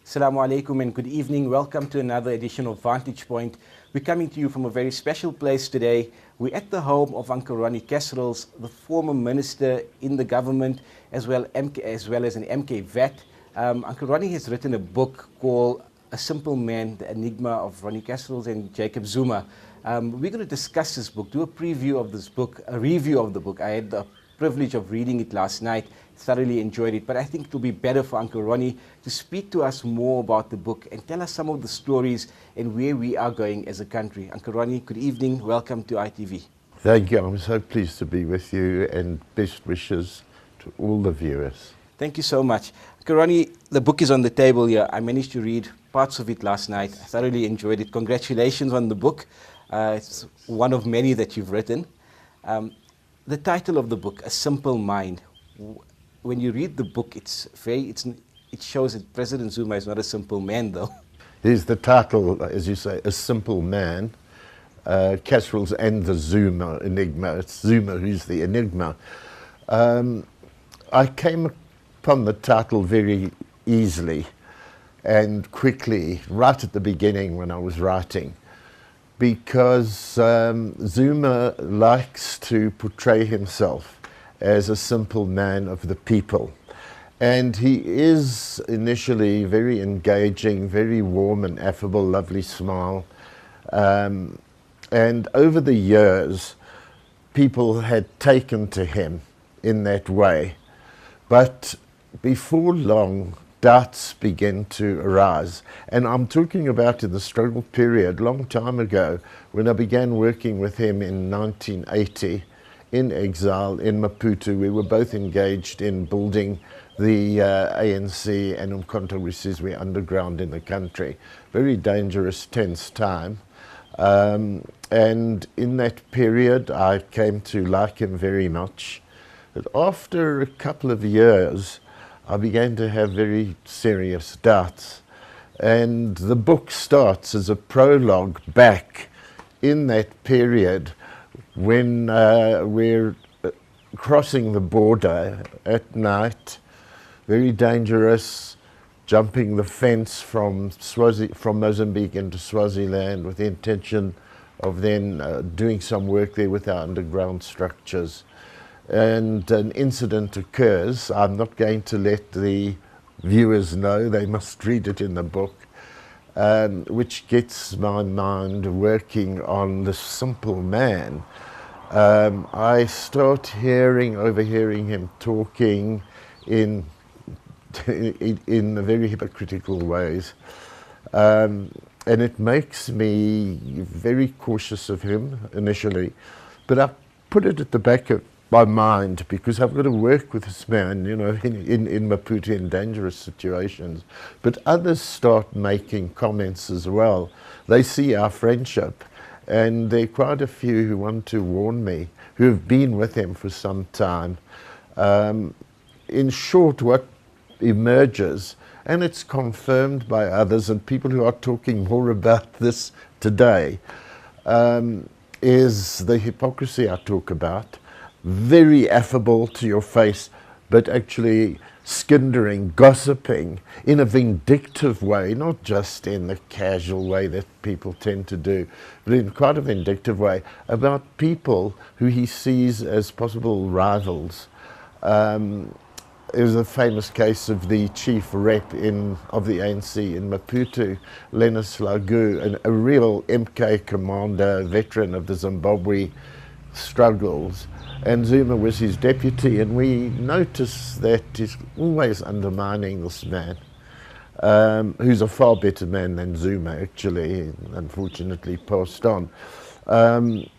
Assalamu alaikum and good evening. Welcome to another edition of Vantage Point. We're coming to you from a very special place today. We're at the home of Uncle Ronnie Kasrils, the former minister in the government, as well as an MK vet. Uncle Ronnie has written a book called A Simple Man, The Enigma of Ronnie Kasrils and Jacob Zuma. We're going to discuss this book, do a preview of this book, a review of the book. I had the privilege of reading it last night, thoroughly enjoyed it, but I think it will be better for Uncle Ronnie to speak to us more about the book and tell us some of the stories and where we are going as a country. Uncle Ronnie, good evening, welcome to ITV. Thank you, I'm so pleased to be with you and best wishes to all the viewers. Thank you so much. Uncle Ronnie, the book is on the table here. I managed to read parts of it last night. I thoroughly enjoyed it. Congratulations on the book. It's one of many that you've written. The title of the book, A Simple Mind. When you read the book, it shows that President Zuma is not a simple man, though. Here's the title, as you say, A Simple Man, Kasrils and the Zuma Enigma. It's Zuma who's the enigma. I came upon the title very easily and quickly, right at the beginning when I was writing, because Zuma likes to portray himself as a simple man of the people. And he is initially very engaging, very warm and affable, lovely smile. And over the years, people had taken to him in that way. But before long, doubts began to arise. And I'm talking about in the struggle period, long time ago, when I began working with him in 1980, in exile in Maputo. We were both engaged in building the ANC and Umkhonto we Sizwe underground in the country. Very dangerous, tense time. And in that period, I came to like him very much. But after a couple of years, I began to have very serious doubts. And the book starts as a prologue back in that period when we're crossing the border at night, very dangerous, jumping the fence from Mozambique into Swaziland with the intention of then doing some work there with our underground structures. And an incident occurs. I'm not going to let the viewers know, they must read it in the book, which gets my mind working on the simple man. I start overhearing him talking in very hypocritical ways. And it makes me very cautious of him initially, but I put it at the back of my mind because I've got to work with this man, you know, in Maputo in dangerous situations. But others start making comments as well. They see our friendship, and there are quite a few who want to warn me, who have been with him for some time. In short, what emerges, and it's confirmed by others and people who are talking more about this today, is the hypocrisy I talk about. Very affable to your face, but actually skindering, gossiping in a vindictive way, not just in the casual way that people tend to do, but in quite a vindictive way about people who he sees as possible rivals. There was a famous case of the chief rep of the ANC in Maputo, Linus Lagu, a real MK commander, veteran of the Zimbabwe struggles, and Zuma was his deputy, and we noticed that he's always undermining this man, who's a far better man than Zuma, actually, unfortunately passed on.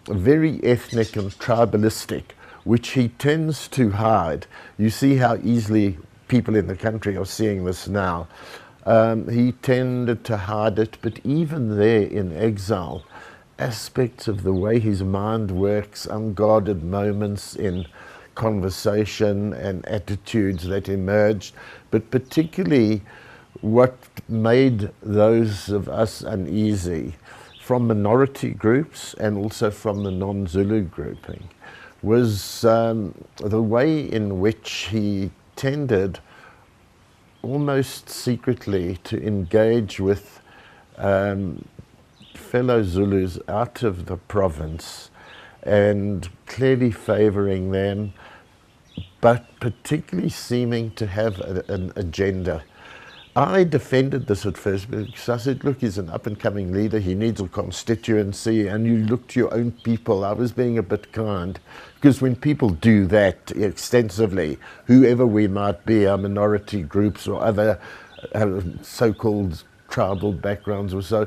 Very ethnic and tribalistic, which he tends to hide. You see how easily people in the country are seeing this now. He tended to hide it, but even there in exile, aspects of the way his mind works, unguarded moments in conversation and attitudes that emerged, but particularly what made those of us uneasy from minority groups and also from the non-Zulu grouping was the way in which he tended almost secretly to engage with fellow Zulus out of the province and clearly favouring them, but particularly seeming to have an agenda. I defended this at first because I said, look, he's an up-and-coming leader, he needs a constituency, and you look to your own people. I was being a bit kind, because when people do that extensively, whoever we might be, our minority groups or other so-called tribal backgrounds or so,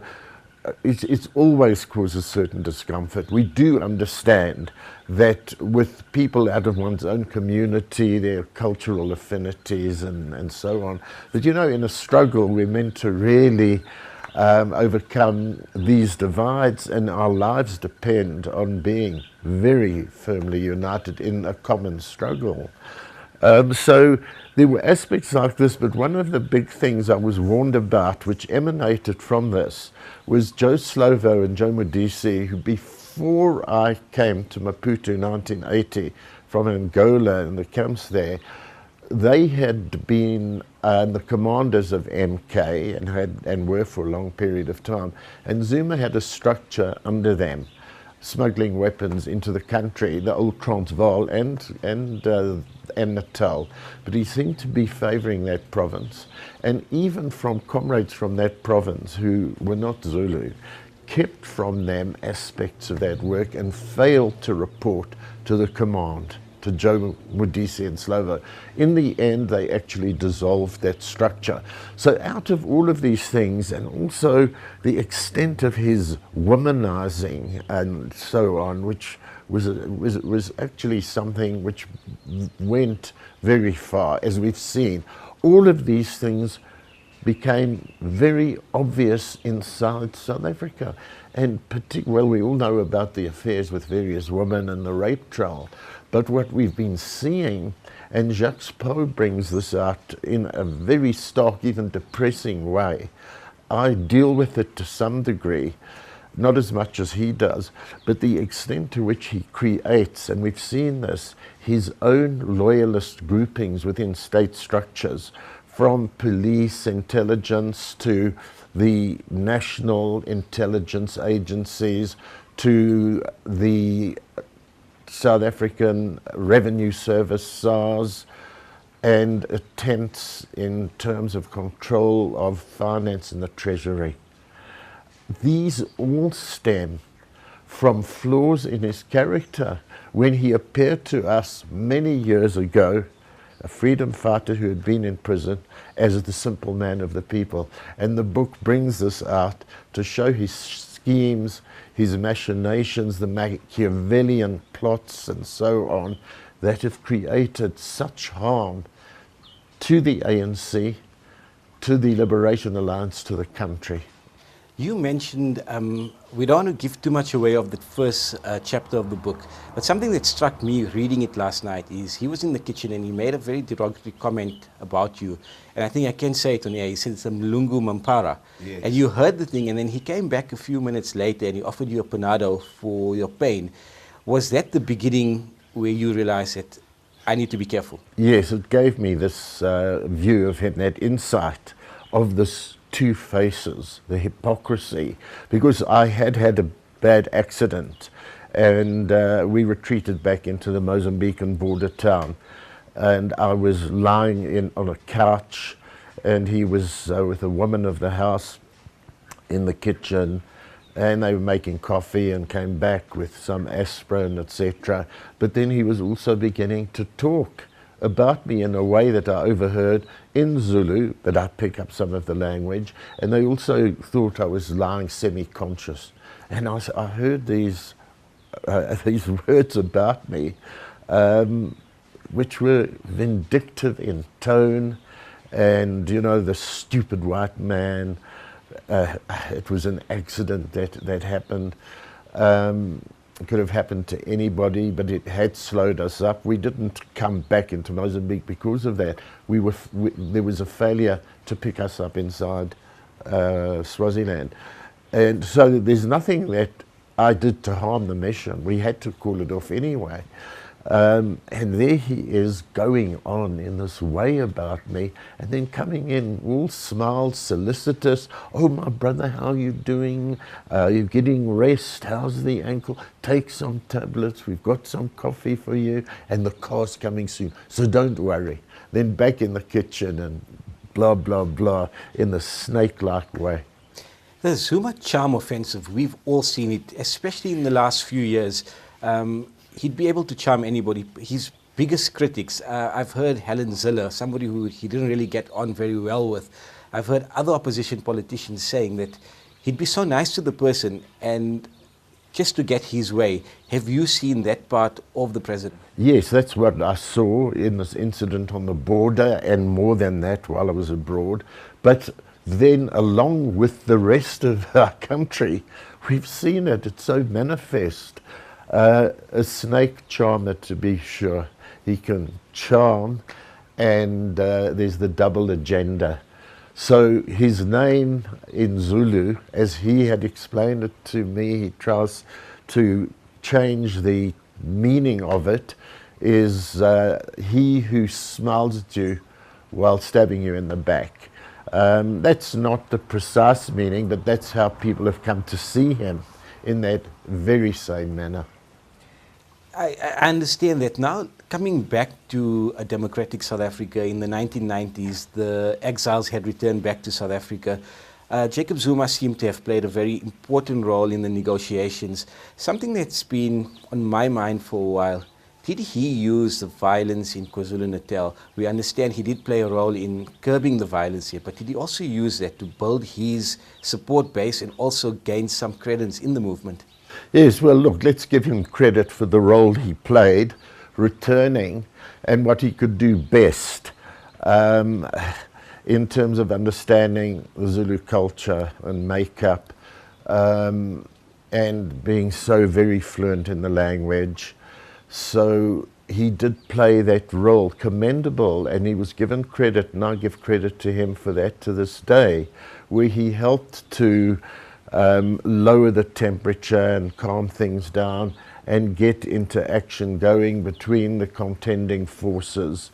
it's always causes certain discomfort. We do understand that with people out of one's own community, their cultural affinities and so on, that, you know, in a struggle we're meant to really overcome these divides, and our lives depend on being very firmly united in a common struggle. So there were aspects like this, but one of the big things I was warned about, which emanated from this, was Joe Slovo and Joe Modise, who before I came to Maputo in 1980 from Angola and the camps there, they had been the commanders of MK and were for a long period of time, and Zuma had a structure under them, smuggling weapons into the country, the old Transvaal and Natal, but he seemed to be favouring that province. And even from comrades from that province who were not Zulu, kept from them aspects of that work and failed to report to the command, to Joe Modise and Slovo. In the end, they actually dissolved that structure. So out of all of these things, and also the extent of his womanizing and so on, which was actually something which went very far, as we've seen, all of these things became very obvious inside South Africa. And well, we all know about the affairs with various women and the rape trial. But what we've been seeing, and Jacques Poe brings this out in a very stark, even depressing way. I deal with it to some degree, not as much as he does, but the extent to which he creates, and we've seen this, his own loyalist groupings within state structures, from police intelligence to the national intelligence agencies to the South African Revenue Service, SARS, and attempts in terms of control of finance in the Treasury. These all stem from flaws in his character. When he appeared to us many years ago, a freedom fighter who had been in prison, as the simple man of the people. And the book brings this out to show his schemes, his machinations, the Machiavellian plots and so on, that have created such harm to the ANC, to the Liberation Alliance, to the country. You mentioned, we don't want to give too much away of the first chapter of the book, but something that struck me reading it last night is he was in the kitchen and he made a very derogatory comment about you. And I think I can say it on here. He said it's a Mlungu Mampara. Yes. And you heard the thing, and then he came back a few minutes later and he offered you a panado for your pain. Was that the beginning where you realized that I need to be careful? Yes, it gave me this view of him, that insight of this two faces, the hypocrisy, because I had had a bad accident and we retreated back into the Mozambican border town, and I was lying on a couch and he was with a woman of the house in the kitchen, and they were making coffee and came back with some aspirin, etc. But then he was also beginning to talk about me in a way that I overheard in Zulu, but I pick up some of the language, and they also thought I was lying semi-conscious. And I heard these words about me, which were vindictive in tone, and, you know, the stupid white man, it was an accident that happened. It could have happened to anybody, but it had slowed us up. We didn't come back into Mozambique because of that. There was a failure to pick us up inside Swaziland. And so there's nothing that I did to harm the mission. We had to call it off anyway. And there he is going on in this way about me, and then coming in all smiles, solicitous. Oh, my brother, how are you doing? You're getting rest? How's the ankle? Take some tablets. We've got some coffee for you, and the car's coming soon, so don't worry. Then back in the kitchen and blah, blah, blah, in the snake-like way. The Zuma charm offensive, we've all seen it, especially in the last few years. He'd be able to charm anybody. His biggest critics, I've heard Helen Ziller, somebody who he didn't really get on very well with. I've heard other opposition politicians saying that he'd be so nice to the person and just to get his way. Have you seen that part of the president? Yes, that's what I saw in this incident on the border, and more than that while I was abroad. But then along with the rest of our country, we've seen it. It's so manifest. A snake charmer, to be sure. He can charm, and there's the double agenda. So his name in Zulu, as he had explained it to me, he tries to change the meaning of it, is he who smiles at you while stabbing you in the back. That's not the precise meaning, but that's how people have come to see him, in that very same manner. I understand that. Now, coming back to a democratic South Africa in the 1990s, the exiles had returned back to South Africa. Jacob Zuma seemed to have played a very important role in the negotiations. Something that's been on my mind for a while. Did he use the violence in KwaZulu-Natal? We understand he did play a role in curbing the violence here, but did he also use that to build his support base and also gain some credence in the movement? Yes, well, look, let's give him credit for the role he played, returning, and what he could do best in terms of understanding the Zulu culture and makeup, and being so very fluent in the language. So he did play that role, commendable, and he was given credit, and I give credit to him for that to this day, where he helped to lower the temperature and calm things down and get into action going between the contending forces.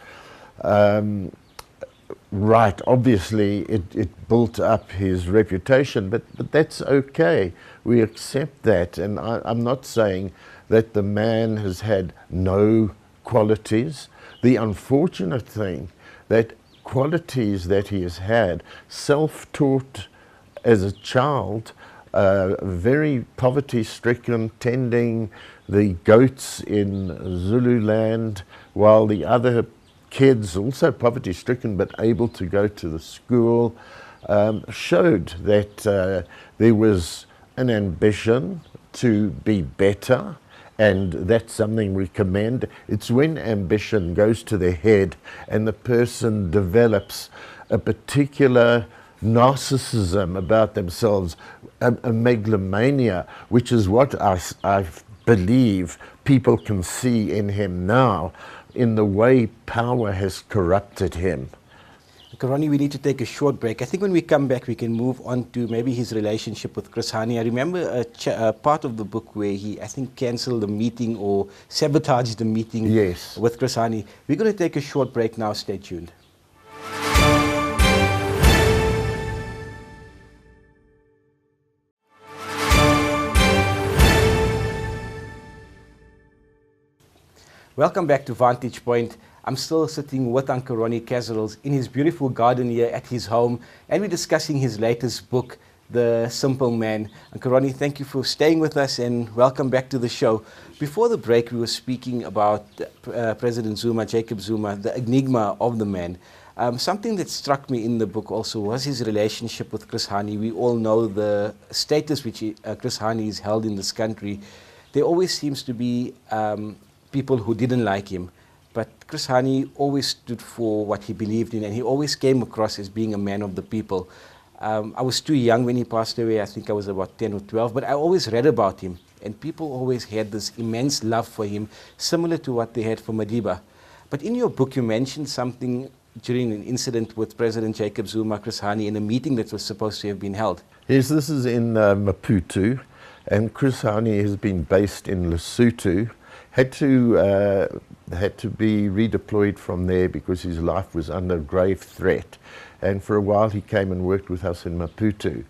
Right, obviously it built up his reputation, but that's okay. We accept that, and I'm not saying that the man has had no qualities. The unfortunate thing, that qualities that he has had, self-taught as a child, very poverty-stricken, tending the goats in Zululand, while the other kids, also poverty-stricken but able to go to the school, showed that there was an ambition to be better, and that's something we commend. It's when ambition goes to the head and the person develops a particular narcissism about themselves, a megalomania, which is what I believe people can see in him now, in the way power has corrupted him. Ronnie, we need to take a short break. I think when we come back, we can move on to maybe his relationship with Chris Hani. I remember a part of the book where he, I think, cancelled the meeting or sabotaged the meeting with Chris Hani. We're going to take a short break now. Stay tuned. Welcome back to Vantage Point. I'm still sitting with Uncle Ronnie Casseroles in his beautiful garden here at his home, and we're discussing his latest book, The Simple Man. Uncle Ronnie, thank you for staying with us and welcome back to the show. Before the break, we were speaking about President Zuma, Jacob Zuma, the enigma of the man. Something that struck me in the book also was his relationship with Chris Hani. We all know the status which Chris Hani is held in this country. There always seems to be people who didn't like him. But Chris Hani always stood for what he believed in, and he always came across as being a man of the people. I was too young when he passed away. I think I was about 10 or 12, but I always read about him and people always had this immense love for him, similar to what they had for Madiba. But in your book, you mentioned something during an incident with President Jacob Zuma, Chris Hani, in a meeting that was supposed to have been held. Yes, this is in Maputo, and Chris Hani has been based in Lesotho. Had to be redeployed from there because his life was under grave threat. And for a while he came and worked with us in Maputo.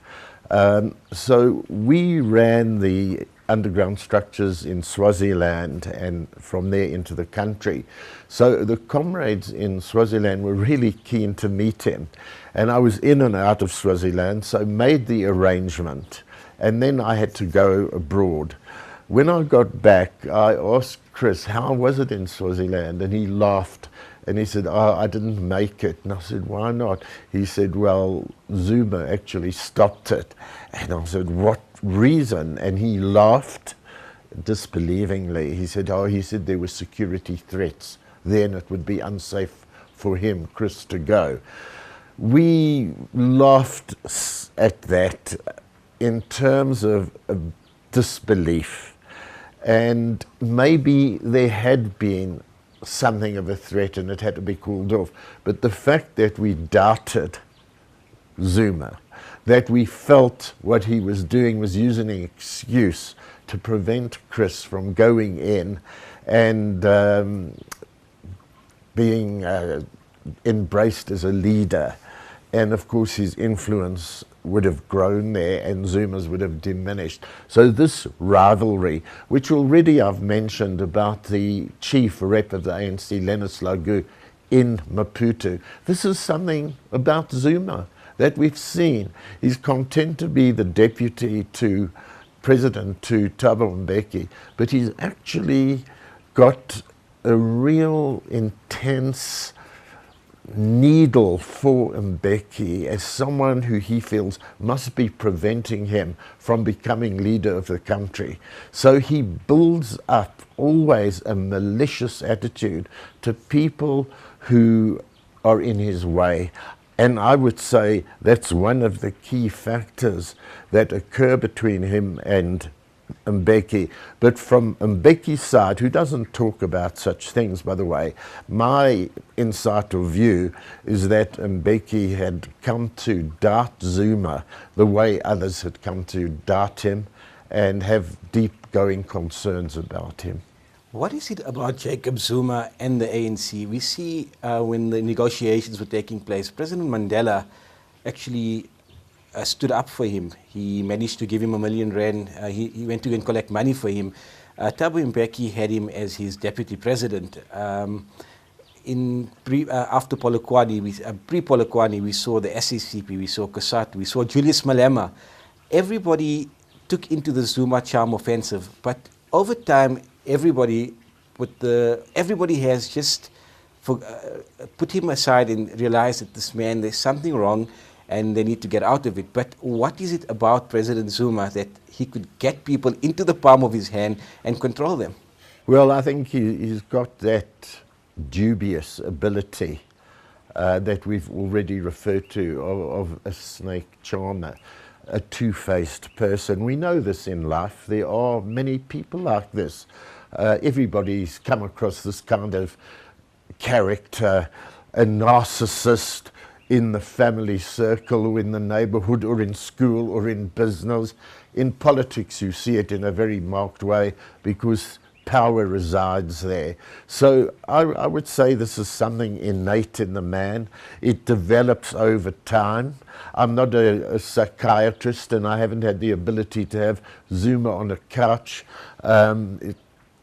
So we ran the underground structures in Swaziland and from there into the country. So the comrades in Swaziland were really keen to meet him. And I was in and out of Swaziland, so made the arrangement. And then I had to go abroad. When I got back, I asked Chris, how was it in Swaziland? And he laughed and he said, oh, I didn't make it. And I said, why not? He said, well, Zuma actually stopped it. And I said, what reason? And he laughed disbelievingly. He said, oh, he said there were security threats. Then it would be unsafe for him, Chris, to go. We laughed at that in terms of disbelief. And maybe there had been something of a threat and it had to be called off. But the fact that we doubted Zuma, that we felt what he was doing was using an excuse to prevent Chris from going in and being embraced as a leader. And of course his influence would have grown there and Zuma's would have diminished. So this rivalry, which already I've mentioned about the chief rep of the ANC, Lennis Lagu, in Maputo, this is something about Zuma that we've seen. He's content to be the deputy to President to Thabo Mbeki, but he's actually got a real intense needle for Mbeki as someone who he feels must be preventing him from becoming leader of the country. So he builds up always a malicious attitude to people who are in his way. And I would say that's one of the key factors that occur between him and Mbeki. But from Mbeki's side, who doesn't talk about such things, by the way, my insight or view is that Mbeki had come to doubt Zuma the way others had come to doubt him and have deep-going concerns about him. What is it about Jacob Zuma and the ANC? We see when the negotiations were taking place, President Mandela actually stood up for him. He managed to give him R1 million. He went to go and collect money for him. Thabo Mbeki had him as his deputy president. After Polokwane, pre-Polokwane, we saw the SACP, we saw COSATU, we saw Julius Malema. Everybody took into the Zuma charm offensive, but over time, everybody has just put him aside and realized that this man, there's something wrong and they need to get out of it. But what is it about President Zuma that he could get people into the palm of his hand and control them? Well, I think he's got that dubious ability that we've already referred to of a snake charmer, a two-faced person. We know this in life. There are many people like this. Everybody's come across this kind of character, a narcissist in the family circle or in the neighborhood or in school or in business. In politics, you see it in a very marked way because power resides there. So I would say this is something innate in the man. It develops over time. I'm not a psychiatrist and I haven't had the ability to have Zuma on a couch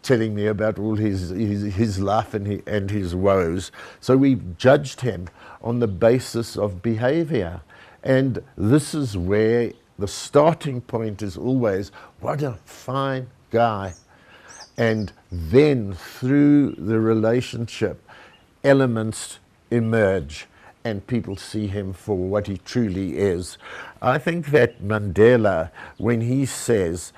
telling me about all his life and his woes. So we've judged him on the basis of behavior. And this is where the starting point is always, what a fine guy. And then through the relationship, elements emerge and people see him for what he truly is. I think that Mandela, when he says,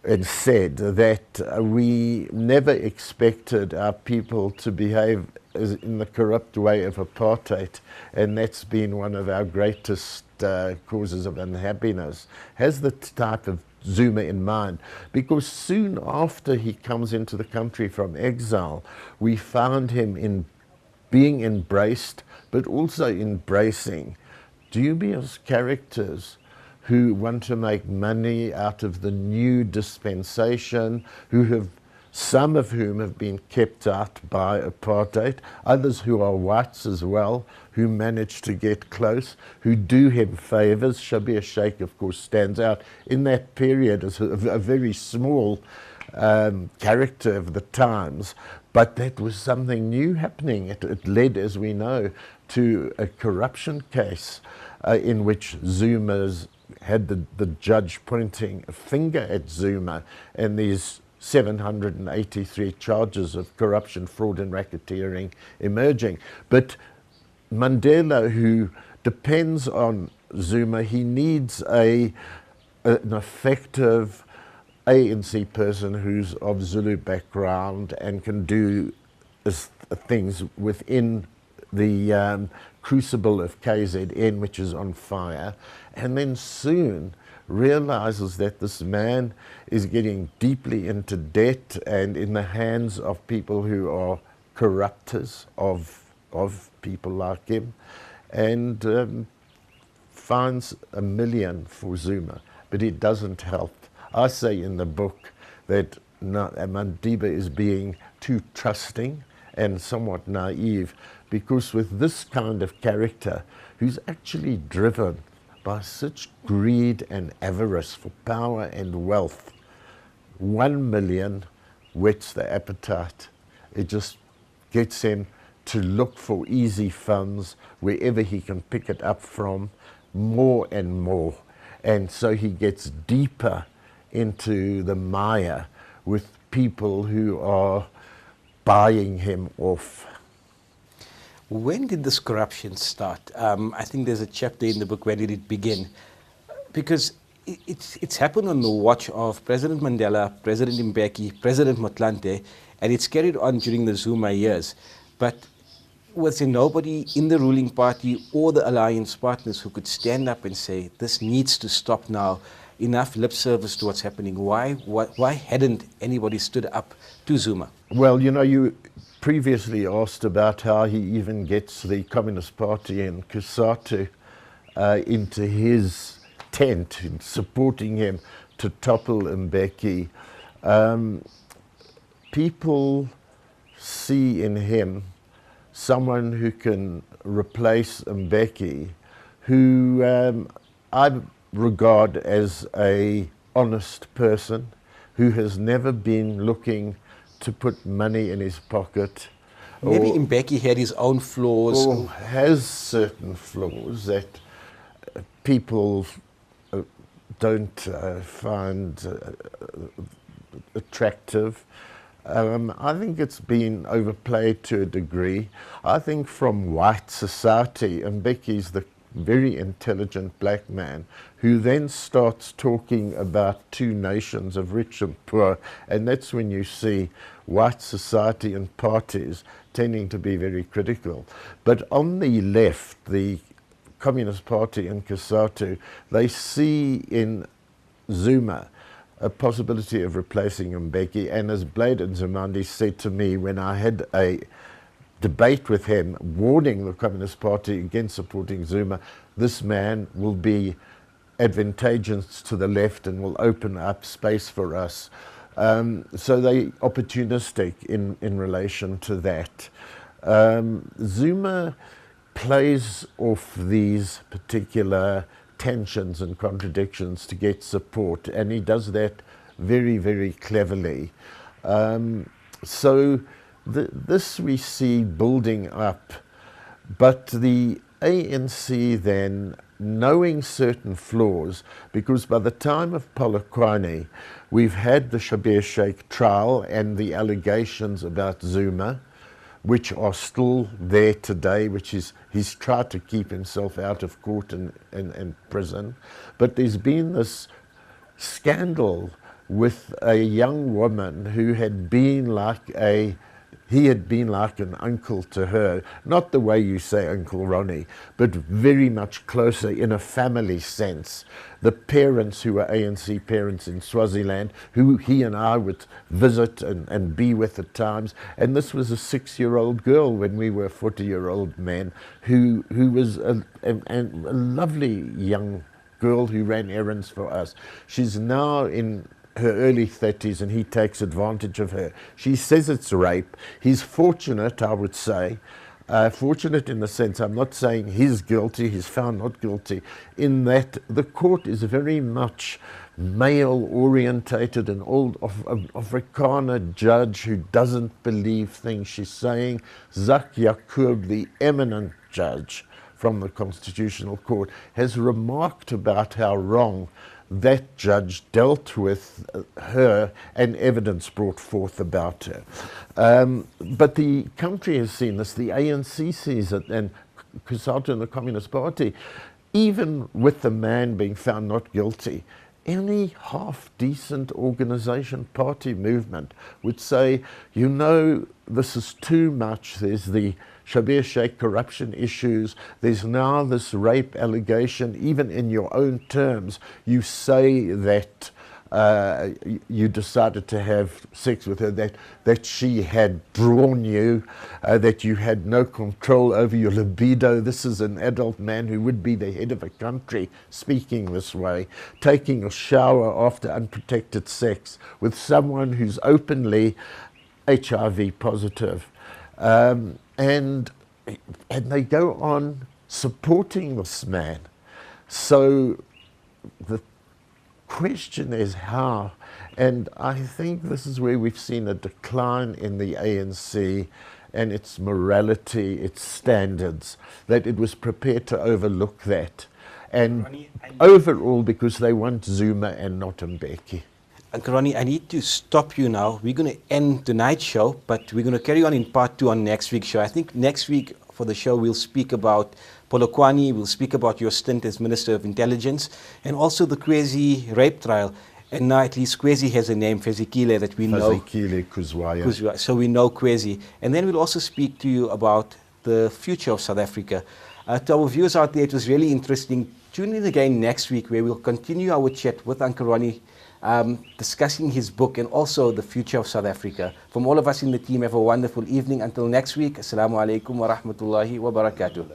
and said that we never expected our people to behave as in the corrupt way of apartheid, and that's been one of our greatest causes of unhappiness. Has the type of Zuma in mind, because soon after he comes into the country from exile, we found him in being embraced, but also embracing dubious characters who want to make money out of the new dispensation, some of whom have been kept out by apartheid, others who are whites as well, who manage to get close, who do him favours. Shabir Sheikh, of course, stands out in that period as a very small character of the times, but that was something new happening. It led, as we know, to a corruption case in which Zuma's had the judge pointing a finger at Zuma, and these 783 charges of corruption, fraud and racketeering emerging. But Mandela, who depends on Zuma, he needs an effective ANC person who's of Zulu background and can do things within the crucible of KZN, which is on fire, and then soon realizes that this man is getting deeply into debt and in the hands of people who are corruptors of people like him, and finds $1 million for Zuma, but it doesn't help. I say in the book that Madiba is being too trusting and somewhat naive, because with this kind of character, who's actually driven by such greed and avarice for power and wealth, 1 million whets the appetite. It just gets him to look for easy funds wherever he can pick it up from, more and more. And so he gets deeper into the mire with people who are buying him off. When did this corruption start? I think there's a chapter in the book, where did it begin? Because it's happened on the watch of President Mandela, President Mbeki, President Motlanthe, and it's carried on during the Zuma years. But was there nobody in the ruling party or the alliance partners who could stand up and say, this needs to stop now, enough lip service to what's happening? Why hadn't anybody stood up to Zuma? Well, you know, you previously asked about how he even gets the Communist Party in Kusatu into his tent, in supporting him to topple Mbeki. People see in him someone who can replace Mbeki, who I regard as an honest person, who has never been looking to put money in his pocket. Maybe Mbeki had his own flaws. Or has certain flaws that people don't find attractive. I think it's been overplayed to a degree. I think from white society, Mbeki's the very intelligent black man who then starts talking about two nations of rich and poor, and that's when you see white society and parties tending to be very critical. But on the left, the Communist Party in Kusatu, they see in Zuma a possibility of replacing Mbeki, and as Blade and Zimandi said to me when I had a debate with him warning the Communist Party against supporting Zuma, this man will be advantageous to the left and will open up space for us. So they opportunistic in relation to that. Zuma plays off these particular tensions and contradictions to get support, and he does that very, very cleverly. So this we see building up, but the ANC then, knowing certain flaws, because by the time of Polokwane, we've had the Shabir Sheikh trial and the allegations about Zuma, which are still there today, which is he's tried to keep himself out of court and prison. But there's been this scandal with a young woman who had been like he had been like an uncle to her, not the way you say Uncle Ronnie, but very much closer in a family sense. The parents who were ANC parents in Swaziland, who he and I would visit and be with at times, and this was a 6-year-old girl when we were 40-year-old men, who was a lovely young girl who ran errands for us. She's now in her early 30s and he takes advantage of her. She says it's rape. He's fortunate, I would say, fortunate in the sense, I'm not saying he's guilty, he's found not guilty, in that the court is very much male orientated, an old Afrikaner judge who doesn't believe things she's saying. Zak Yaqub, the eminent judge from the Constitutional Court, has remarked about how wrong that judge dealt with her and evidence brought forth about her. But the country has seen this, the ANC sees it, and COSATU and the Communist Party, even with the man being found not guilty, any half-decent organization, party movement would say, you know, this is too much. There's the Shabir Sheikh corruption issues. There's now this rape allegation. Even in your own terms, you say that you decided to have sex with her, that she had drawn you, that you had no control over your libido. This is an adult man who would be the head of a country speaking this way, taking a shower after unprotected sex with someone who's openly HIV positive. And they go on supporting this man. So the question is how, and I think this is where we've seen a decline in the ANC and its morality, its standards, that it was prepared to overlook that. And overall, because they want Zuma and not Mbeki. Uncle Ronnie, I need to stop you now. We're going to end tonight's show, but we're going to carry on in part 2 on next week's show. I think next week for the show we'll speak about Polokwane, we'll speak about your stint as Minister of Intelligence, and also the Kwezi rape trial. And now at least Kwezi has a name, Fezikile, that we know. Fezikile Kuzwaya. So we know Kwezi. And then we'll also speak to you about the future of South Africa. To our viewers out there, it was really interesting. Tune in again next week where we'll continue our chat with Uncle Ronnie, discussing his book and also the future of South Africa. From all of us in the team, have a wonderful evening. Until next week, Assalamu alaikum wa rahmatullahi wa barakatuh.